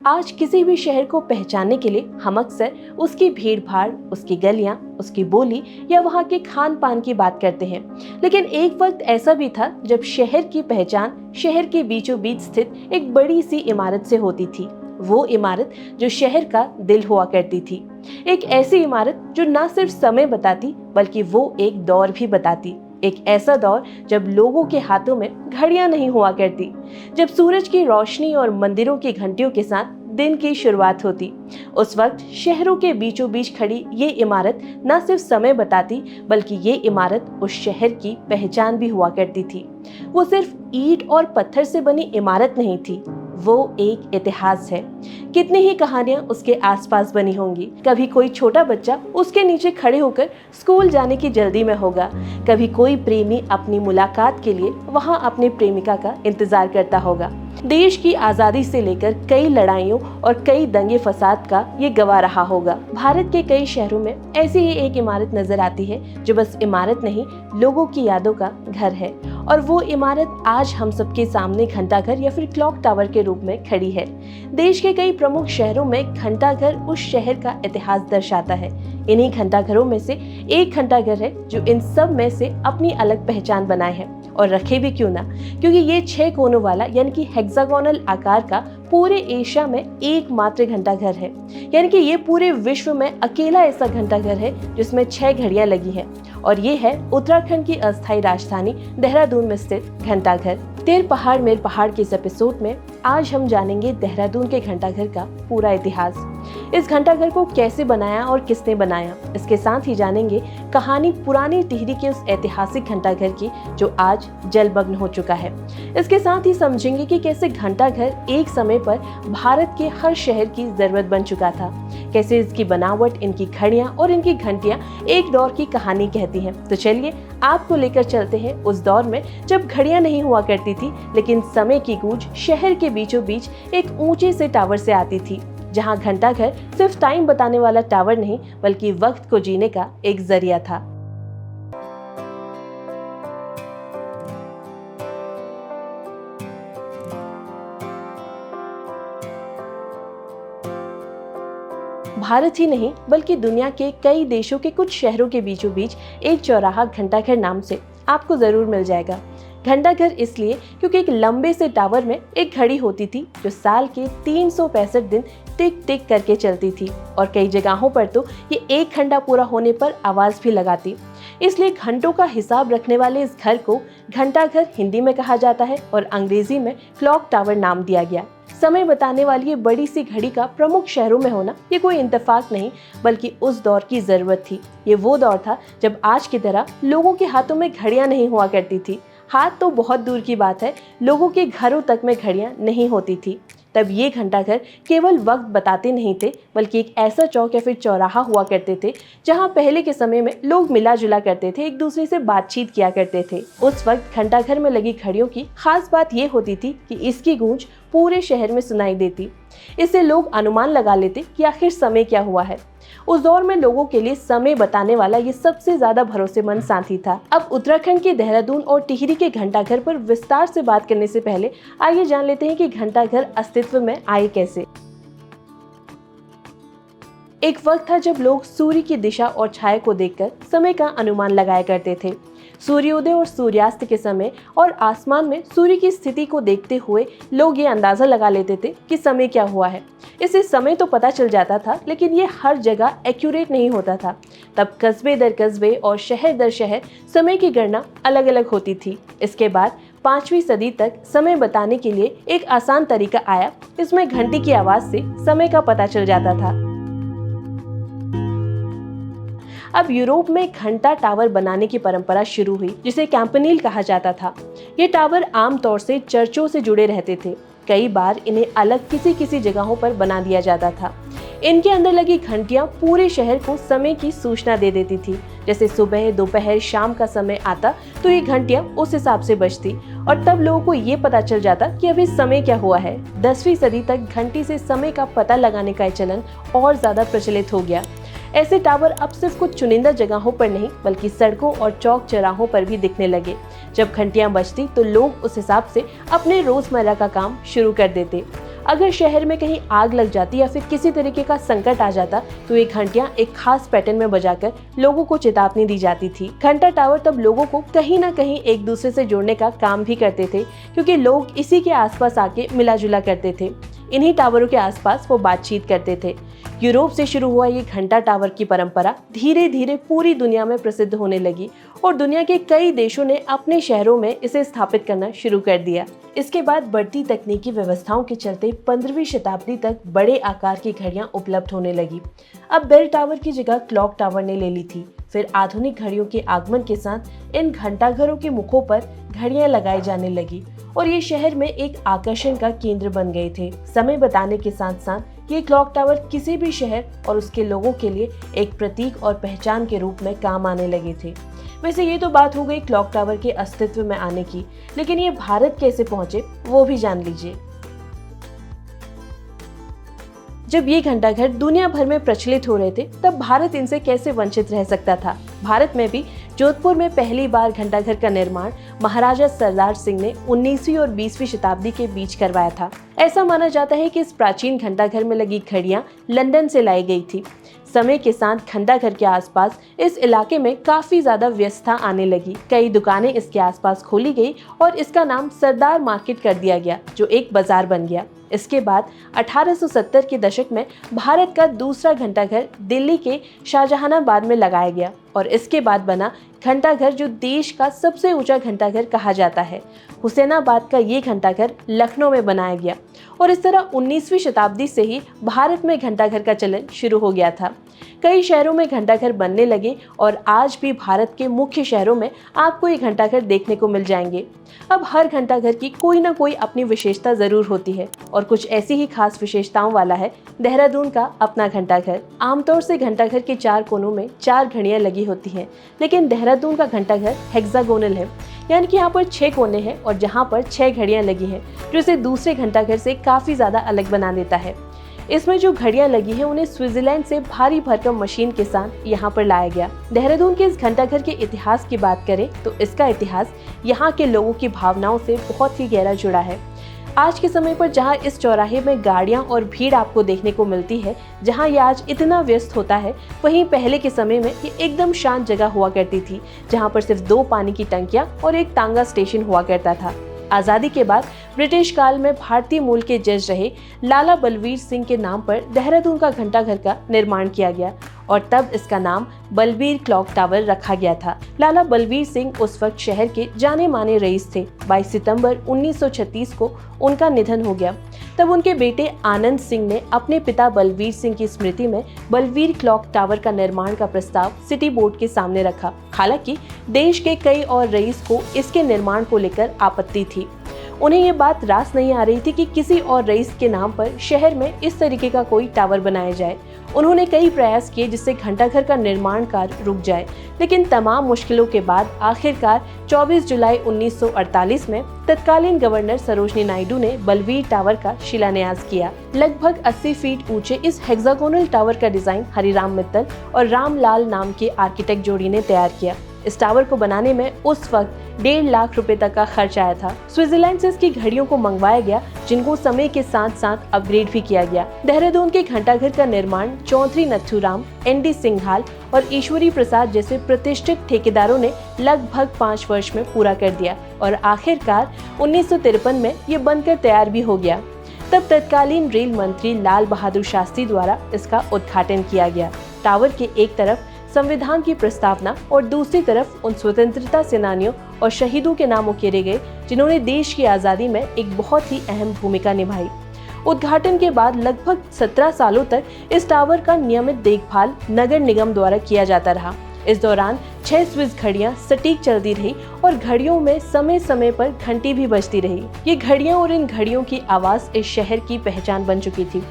आज किसी भी शहर को पहचानने के लिए हम अक्सर उसकी भीड़ भाड़, उसकी गलियां, उसकी बोली या वहाँ के खान पान की बात करते हैं। लेकिन एक वक्त ऐसा भी था जब शहर की पहचान शहर के बीचों बीच स्थित एक बड़ी सी इमारत से होती थी। वो इमारत जो शहर का दिल हुआ करती थी। एक ऐसी इमारत जो न सिर्फ समय बताती बल्कि वो एक दौर भी बताती। एक ऐसा दौर जब लोगों के हाथों में घड़ियां नहीं हुआ करती, जब सूरज की रोशनी और मंदिरों की घंटियों के साथ दिन की शुरुआत होती। उस वक्त शहरों के बीचों बीच खड़ी ये इमारत न सिर्फ समय बताती बल्कि ये इमारत उस शहर की पहचान भी हुआ करती थी। वो सिर्फ ईंट और पत्थर से बनी इमारत नहीं थी, वो एक इतिहास है। कितनी ही कहानियां उसके आसपास बनी होंगी। कभी कोई छोटा बच्चा उसके नीचे खड़े होकर स्कूल जाने की जल्दी में होगा, कभी कोई प्रेमी अपनी मुलाकात के लिए वहां अपनी प्रेमिका का इंतजार करता होगा। देश की आजादी से लेकर कई लड़ाइयों और कई दंगे फसाद का ये गवाह रहा होगा। भारत के कई शहरों में ऐसी ही एक इमारत नजर आती है जो बस इमारत नहीं, लोगों की यादों का घर है। और वो इमारत आज हम सबके सामने घंटाघर या फिर क्लॉक टावर के रूप में खड़ी है। देश के कई प्रमुख शहरों में घंटाघर उस शहर का इतिहास दर्शाता है। इन्हीं घंटाघरों में से एक घंटाघर है जो इन सब में से अपनी अलग पहचान बनाए है, और रखे भी क्यों ना, क्योंकि ये 6 कोनों वाला यानी कि हेक्सागोनल आकार का पूरे एशिया में एकमात्र घंटाघर है। यानी कि ये पूरे विश्व में अकेला ऐसा घंटाघर है जिसमें 6 घड़ियां लगी हैं, और ये है उत्तराखंड की अस्थायी राजधानी देहरादून में स्थित घंटाघर। तेर पहाड़ मेर पहाड़ के इस एपिसोड में आज हम जानेंगे देहरादून के घंटाघर का पूरा इतिहास। इस घंटाघर को कैसे बनाया और किसने बनाया, इसके साथ ही जानेंगे कहानी पुरानी टिहरी के उस ऐतिहासिक घंटाघर की जो आज जलमग्न हो चुका है। इसके साथ ही समझेंगे कि कैसे घंटाघर एक समय पर भारत के हर शहर की जरूरत बन चुका था, कैसे इसकी बनावट, इनकी घड़ियां और इनकी घंटियां एक दौर की कहानी कहती हैं। तो चलिए आपको लेकर चलते हैं उस दौर में जब घड़ियां नहीं हुआ करती थी, लेकिन समय की गूंज शहर के बीचों बीच एक ऊंचे से टावर से आती थी, जहां घंटाघर सिर्फ टाइम बताने वाला टावर नहीं बल्कि वक्त को जीने का एक जरिया था। भारत ही नहीं बल्कि दुनिया के कई देशों के कुछ शहरों के बीचों बीच एक चौराहा घंटाघर नाम से आपको जरूर मिल जाएगा। घंटाघर इसलिए क्योंकि एक लंबे से टावर में एक घड़ी होती थी जो साल के 365 दिन टिक टिक करके चलती थी, और कई जगहों पर तो ये एक घंटा पूरा होने पर आवाज भी लगाती। इसलिए घंटों का हिसाब रखने वाले इस घर को घंटाघर हिंदी में कहा जाता है और अंग्रेजी में क्लॉक टावर नाम दिया गया। समय बताने वाली ये बड़ी सी घड़ी का प्रमुख शहरों में होना ये कोई इंतफाक नहीं बल्कि उस दौर की जरूरत थी। ये वो दौर था जब आज की तरह लोगों के हाथों में घड़ियां नहीं हुआ करती थी। हाथ तो बहुत दूर की बात है, लोगों के घरों तक में घड़ियां नहीं होती थी। तब ये घंटाघर केवल वक्त बताते नहीं थे बल्कि एक ऐसा चौक या फिर चौराहा हुआ करते थे जहां पहले के समय में लोग मिला जुला करते थे, एक दूसरे से बातचीत किया करते थे। उस वक्त घंटाघर में लगी घड़ियों की खास बात ये होती थी कि इसकी गूंज पूरे शहर में सुनाई देती। इससे लोग अनुमान लगा लेते कि आखिर समय क्या हुआ है। उस दौर में लोगों के लिए समय बताने वाला ये सबसे ज्यादा भरोसेमंद साथी था। अब उत्तराखंड के देहरादून और टिहरी के घंटाघर पर विस्तार से बात करने से पहले आइए जान लेते हैं कि घंटाघर अस्तित्व में आए कैसे। एक वक्त था जब लोग सूर्य की दिशा और छाया को देखकर समय का अनुमान लगाया करते थे। सूर्योदय और सूर्यास्त के समय और आसमान में सूर्य की स्थिति को देखते हुए लोग ये अंदाजा लगा लेते थे कि समय क्या हुआ है। इससे समय तो पता चल जाता था, लेकिन ये हर जगह एक्यूरेट नहीं होता था। तब कस्बे दर कस्बे और शहर दर शहर समय की गणना अलग अलग होती थी। इसके बाद 5वीं सदी तक समय बताने के लिए एक आसान तरीका आया। इसमें घंटी की आवाज से समय का पता चल जाता था। अब यूरोप में घंटा टावर बनाने की परंपरा शुरू हुई जिसे कैंपनील कहा जाता था। ये टावर आमतौर से चर्चों से जुड़े रहते थे। कई बार इन्हें अलग किसी किसी जगहों पर बना दिया जाता था। इनके अंदर लगी घंटियां पूरे शहर को समय की सूचना दे देती थी। जैसे सुबह, दोपहर, शाम का समय आता तो ये घंटियां उस हिसाब से बजती, और तब लोगों को ये पता चल जाता कि अभी समय क्या हुआ है। 10वीं सदी तक घंटी से समय का पता लगाने का चलन और ज्यादा प्रचलित हो गया। ऐसे टावर अब सिर्फ कुछ चुनिंदा जगहों पर नहीं बल्कि सड़कों और चौक चौराहों पर भी दिखने लगे। जब घंटियां बजती तो लोग उस हिसाब से अपने रोजमर्रा का काम शुरू कर देते। अगर शहर में कहीं आग लग जाती या फिर किसी तरीके का संकट आ जाता तो ये घंटियां एक खास पैटर्न में बजाकर लोगों को चेतावनी दी जाती थी। घंटा टावर तब लोगों को कहीं ना कहीं एक दूसरे से जोड़ने का काम भी करते थे, क्योंकि लोग इसी के आसपास आके मिला जुला करते थे। इन्हीं टावरों के आसपास वो बातचीत करते थे। यूरोप से शुरू हुआ ये घंटा टावर की परंपरा धीरे धीरे पूरी दुनिया में प्रसिद्ध होने लगी और दुनिया के कई देशों ने अपने शहरों में इसे स्थापित करना शुरू कर दिया। इसके बाद बढ़ती तकनीकी व्यवस्थाओं के चलते 15वीं शताब्दी तक बड़े आकार की घड़ियां उपलब्ध होने लगी। अब बेल टावर की जगह क्लॉक टावर ने ले ली थी। फिर आधुनिक घड़ियों के आगमन के साथ इन घंटाघरों के मुखों पर घड़ियां लगाई जाने लगी और ये शहर में एक आकर्षण का केंद्र बन गए थे। समय बताने के साथ साथ ये क्लॉक टावर किसी भी शहर और उसके लोगों के लिए एक प्रतीक और पहचान के रूप में काम आने लगे थे। वैसे ये तो बात हो गई क्लॉक टावर के अस्तित्व में आने की, लेकिन ये भारत कैसे पहुंचे वो भी जान लीजिए। जब ये घंटाघर दुनिया भर में प्रचलित हो रहे थे तब भारत इनसे कैसे वंचित रह सकता था। भारत में भी जोधपुर में पहली बार घंटाघर का निर्माण महाराजा सरदार सिंह ने 19वीं और 20वीं शताब्दी के बीच करवाया था। ऐसा माना जाता है कि इस प्राचीन घंटाघर में लगी घड़ियां लंदन से लाई गई थी। समय के साथ घंटाघर के आसपास इस इलाके में काफी ज्यादा व्यस्तता आने लगी। कई दुकानें इसके आसपास खोली गई और इसका नाम सरदार मार्केट कर दिया गया, जो एक बाजार बन गया। इसके बाद 1870 के दशक में भारत का दूसरा घंटाघर दिल्ली के शाहजहानाबाद में लगाया गया और इसके बाद बना घंटाघर जो देश का सबसे ऊंचा घंटाघर कहा जाता है। हुसैनाबाद का ये घंटाघर लखनऊ में बनाया गया और इस तरह 19वीं शताब्दी से ही भारत में घंटाघर का चलन शुरू हो गया था। कई शहरों में घंटाघर बनने लगे और आज भी भारत के मुख्य शहरों में आपको ये घंटाघर देखने को मिल जाएंगे। अब हर घंटाघर की कोई ना कोई अपनी विशेषता जरूर होती है और कुछ ऐसी ही खास विशेषताओं वाला है देहरादून का अपना घंटाघर। आमतौर से घंटाघर के 4 कोनों में 4 घड़ियां लगी होती हैं, लेकिन देहरादून का घंटाघर हेक्सागोनल है, यानी कि यहाँ पर 6 कोने हैं और जहाँ पर 6 घड़ियां लगी हैं, जो इसे दूसरे घंटाघर से काफी ज्यादा अलग बना देता है। इसमें जो घड़ियां लगी हैं उन्हें स्विट्जरलैंड से भारी भरकम मशीन के साथ यहाँ पर लाया गया। देहरादून के इस घंटाघर के इतिहास की बात करें तो इसका इतिहास यहाँ के लोगों की भावनाओं से बहुत ही गहरा जुड़ा है। आज के समय पर जहाँ इस चौराहे में गाड़ियाँ और भीड़ आपको देखने को मिलती है, जहाँ ये आज इतना व्यस्त होता है, वहीं पहले के समय में ये एकदम शांत जगह हुआ करती थी, जहाँ पर सिर्फ 2 पानी की टंकियाँ और एक तांगा स्टेशन हुआ करता था। आज़ादी के बाद ब्रिटिश काल में भारतीय मूल के जज रहे लाला बलवीर सिंह के नाम पर देहरादून का घंटाघर का निर्माण किया गया और तब इसका नाम बलबीर क्लॉक टावर रखा गया था। लाला बलवीर सिंह उस वक्त शहर के जाने माने रईस थे। 22 सितंबर 1936 को उनका निधन हो गया। तब उनके बेटे आनंद सिंह ने अपने पिता बलवीर सिंह की स्मृति में बलबीर क्लॉक टावर का निर्माण का प्रस्ताव सिटी बोर्ड के सामने रखा। हालांकि देश के कई और रईस को इसके निर्माण को लेकर आपत्ति थी। उन्हें ये बात रास नहीं आ रही थी कि किसी और रईस के नाम पर शहर में इस तरीके का कोई टावर बनाया जाए। उन्होंने कई प्रयास किए जिससे घंटाघर का निर्माण कार्य रुक जाए, लेकिन तमाम मुश्किलों के बाद आखिरकार 24 जुलाई 1948 में तत्कालीन गवर्नर सरोजनी नायडू ने बलबीर टावर का शिलान्यास किया। लगभग 80 फीट ऊंचे इस हेक्सागोनल टावर का डिजाइन हरिराम मित्तल और रामलाल नाम के आर्किटेक्ट जोड़ी ने तैयार किया। इस टावर को बनाने में उस वक्त 1.5 लाख रुपए तक का खर्च आया था। स्विट्जरलैंड से इसकी घड़ियों को मंगवाया गया, जिनको समय के साथ साथ अपग्रेड भी किया गया। देहरादून के घंटाघर का निर्माण चौधरी नथुराम, ND सिंघाल और ईश्वरी प्रसाद जैसे प्रतिष्ठित ठेकेदारों ने लगभग 5 वर्ष में पूरा कर दिया और आखिरकार 1953 में ये बनकर तैयार भी हो गया। तब तत्कालीन रेल मंत्री लाल बहादुर शास्त्री द्वारा इसका उद्घाटन किया गया। टावर के एक तरफ संविधान की प्रस्तावना और दूसरी तरफ उन स्वतंत्रता सेनानियों और शहीदों के नाम उकेरे गए जिन्होंने देश की आज़ादी में एक बहुत ही अहम भूमिका निभाई। उद्घाटन के बाद लगभग 17 सालों तक इस टावर का नियमित देखभाल नगर निगम द्वारा किया जाता रहा। इस दौरान 6 स्विस घड़ियां सटीक चलती रही और घड़ियों में समय समय पर घंटी भी बजती रही। ये घड़ियां और इन घड़ियों की आवाज इस शहर की पहचान बन चुकी थी।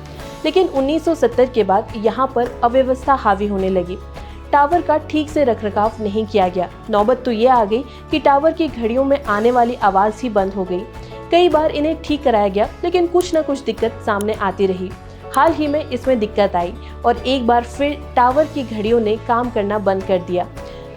लेकिन 1970 के बाद यहाँ पर अव्यवस्था हावी होने लगी। टावर का ठीक से रखरखाव नहीं किया गया। नौबत तो ये आ गई कि टावर की घड़ियों में आने वाली आवाज ही बंद हो गई। कई बार इन्हें ठीक कराया गया, लेकिन कुछ न कुछ दिक्कत सामने आती रही। हाल ही में इसमें दिक्कत आई और एक बार फिर टावर की घड़ियों ने काम करना बंद कर दिया।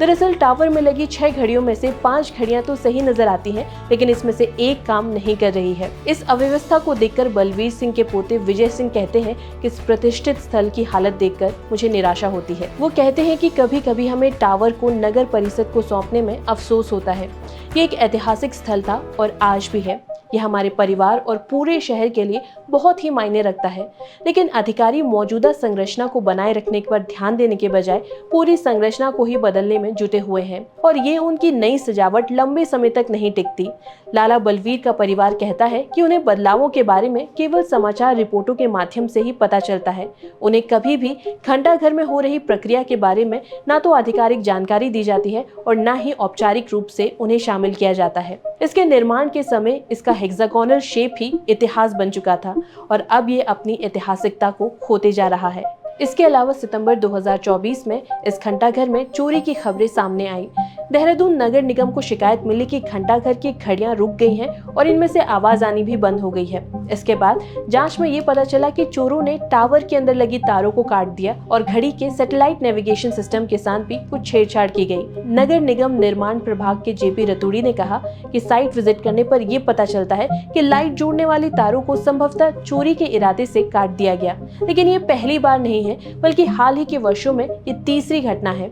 दरअसल टावर में लगी 6 घड़ियों में से 5 घड़ियां तो सही नजर आती हैं, लेकिन इसमें से एक काम नहीं कर रही है। इस अव्यवस्था को देखकर बलवीर सिंह के पोते विजय सिंह कहते हैं कि इस प्रतिष्ठित स्थल की हालत देखकर मुझे निराशा होती है। वो कहते हैं कि कभी कभी हमें टावर को नगर परिषद को सौंपने में अफसोस होता है। ये एक ऐतिहासिक स्थल था और आज भी है। यह हमारे परिवार और पूरे शहर के लिए बहुत ही मायने रखता है, लेकिन अधिकारी मौजूदा संरचना को बनाए रखने पर ध्यान देने के बजाय पूरी संरचना को ही बदलने में जुटे हुए हैं और ये उनकी नई सजावट लंबे समय तक नहीं टिकती। लाला बलवीर का परिवार कहता है कि उन्हें बदलावों के बारे में केवल समाचार रिपोर्टों के माध्यम से ही पता चलता है। उन्हें कभी भी घंटाघर में हो रही प्रक्रिया के बारे में ना तो आधिकारिक जानकारी दी जाती है और ना ही औपचारिक रूप से उन्हें शामिल किया जाता है। इसके निर्माण के समय इसका हेक्सागोनल शेप ही इतिहास बन चुका था और अब ये अपनी ऐतिहासिकता को खोते जा रहा है। इसके अलावा सितंबर 2024 में इस घंटाघर में चोरी की खबरें सामने आई। देहरादून नगर निगम को शिकायत मिली कि घंटाघर की घड़ियां रुक गई हैं और इनमें से आवाज आनी भी बंद हो गई है। इसके बाद जांच में ये पता चला कि चोरों ने टावर के अंदर लगी तारों को काट दिया और घड़ी के सैटेलाइट नेविगेशन सिस्टम के साथ भी कुछ छेड़छाड़ की गई। नगर निगम निर्माण प्रभाग के जेपी रतूड़ी ने कहा कि साइट विजिट करने पर यह पता चलता है कि लाइट जोड़ने वाली तारों को संभवतः चोरी के इरादे से काट दिया गया, लेकिन ये पहली बार नहीं है बल्कि हाल ही के वर्षों में ये तीसरी घटना है।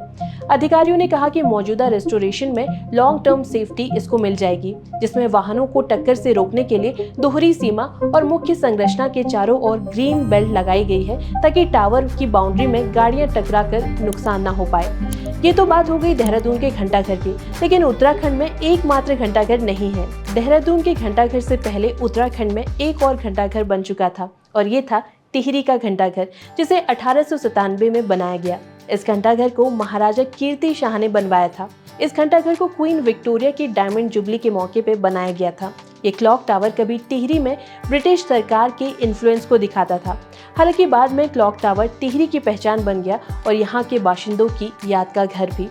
अधिकारियों ने कहा कि मौजूदा रेस्टोरेशन में लॉन्ग टर्म सेफ्टी इसको मिल जाएगी, जिसमें वाहनों को टक्कर से रोकने के लिए दोहरी सीमा और मुख्य संरचना के चारों ओर ग्रीन बेल्ट लगाई गई है ताकि टावर की बाउंड्री में गाड़ियां टकराकर नुकसान न हो पाए। ये तो बात हो गई देहरादून के घंटाघर की, लेकिन उत्तराखंड में एकमात्र घंटाघर नहीं है। देहरादून के घंटाघर से पहले उत्तराखंड में एक और घंटाघर बन चुका था और ये था टिहरी का घंटाघर, जिसे 1897 में बनाया गया। इस घंटाघर को महाराजा कीर्ति शाह ने बनवाया था। इस घंटाघर को क्वीन विक्टोरिया की डायमंड जुबली के मौके पे बनाया गया था। ये क्लॉक टावर कभी टिहरी में ब्रिटिश सरकार के इन्फ्लुएंस को दिखाता था। हालांकि बाद में क्लॉक टावर टिहरी की पहचान बन गया और यहाँ के बाशिंदों की याद का घर भी।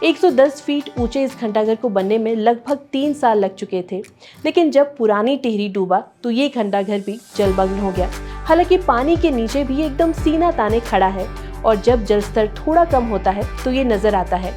110 फीट ऊंचे इस घंटाघर को बनने में लगभग 3 साल लग चुके थे, लेकिन जब पुरानी टिहरी डूबा तो ये घंटाघर भी जलमग्न हो गया। हालांकि पानी के नीचे भी एकदम सीना ताने खड़ा है और जब जलस्तर थोड़ा कम होता है तो ये नजर आता है।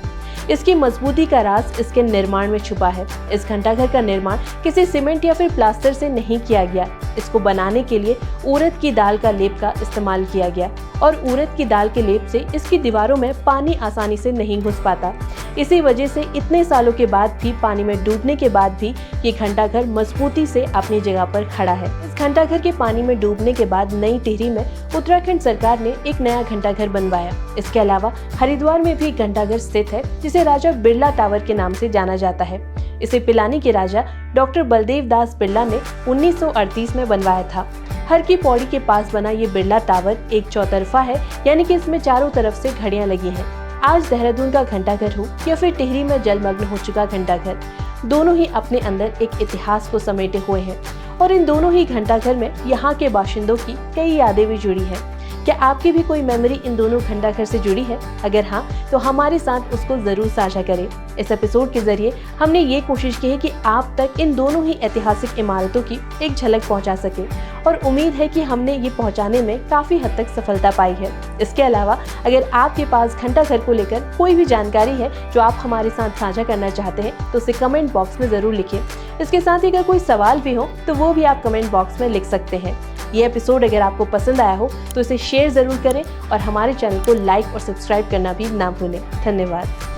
इसकी मजबूती का राज इसके निर्माण में छुपा है। इस घंटाघर का निर्माण किसी सीमेंट या फिर प्लास्टर से नहीं किया गया। इसको बनाने के लिए उड़द की दाल का लेप का इस्तेमाल किया गया और उड़द की दाल के लेप से इसकी दीवारों में पानी आसानी से नहीं घुस पाता। इसी वजह से इतने सालों के बाद भी, पानी में डूबने के बाद भी ये घंटाघर मजबूती से अपनी जगह पर खड़ा है। इस घंटाघर के पानी में डूबने के बाद नई टिहरी में उत्तराखंड सरकार ने एक नया घंटाघर बनवाया। इसके अलावा हरिद्वार में भी घंटाघर स्थित है, जिसे राजा बिरला टावर के नाम से जाना जाता है। इसे पिलानी के राजा डॉक्टर बलदेव दास बिरला ने 1938 में बनवाया था। हर की पौड़ी के पास बना ये बिरला टावर एक चौतरफा है, यानी कि इसमें चारों तरफ से घड़ियां लगी हैं। आज देहरादून का घंटाघर हो या फिर टिहरी में जलमग्न हो चुका घंटाघर, दोनों ही अपने अंदर एक इतिहास को समेटे हुए हैं और इन दोनों ही घंटाघर में यहाँ के बाशिंदों की कई यादें भी जुड़ी हैं। क्या आपकी भी कोई मेमोरी इन दोनों घंटाघर से जुड़ी है? अगर हाँ, तो हमारे साथ उसको जरूर साझा करें। इस एपिसोड के जरिए हमने ये कोशिश की है कि आप तक इन दोनों ही ऐतिहासिक इमारतों की एक झलक पहुंचा सके और उम्मीद है कि हमने ये पहुंचाने में काफी हद तक सफलता पाई है। इसके अलावा अगर आपके पास घंटाघर को लेकर कोई भी जानकारी है जो आप हमारे साथ साझा करना चाहते हैं तो उसे कमेंट बॉक्स में जरूर लिखें। इसके साथ ही अगर कोई सवाल भी हो तो वो भी आप कमेंट बॉक्स में लिख सकते हैं। ये एपिसोड अगर आपको पसंद आया हो तो इसे शेयर जरूर करें और हमारे चैनल को लाइक और सब्सक्राइब करना भी ना भूलें। धन्यवाद।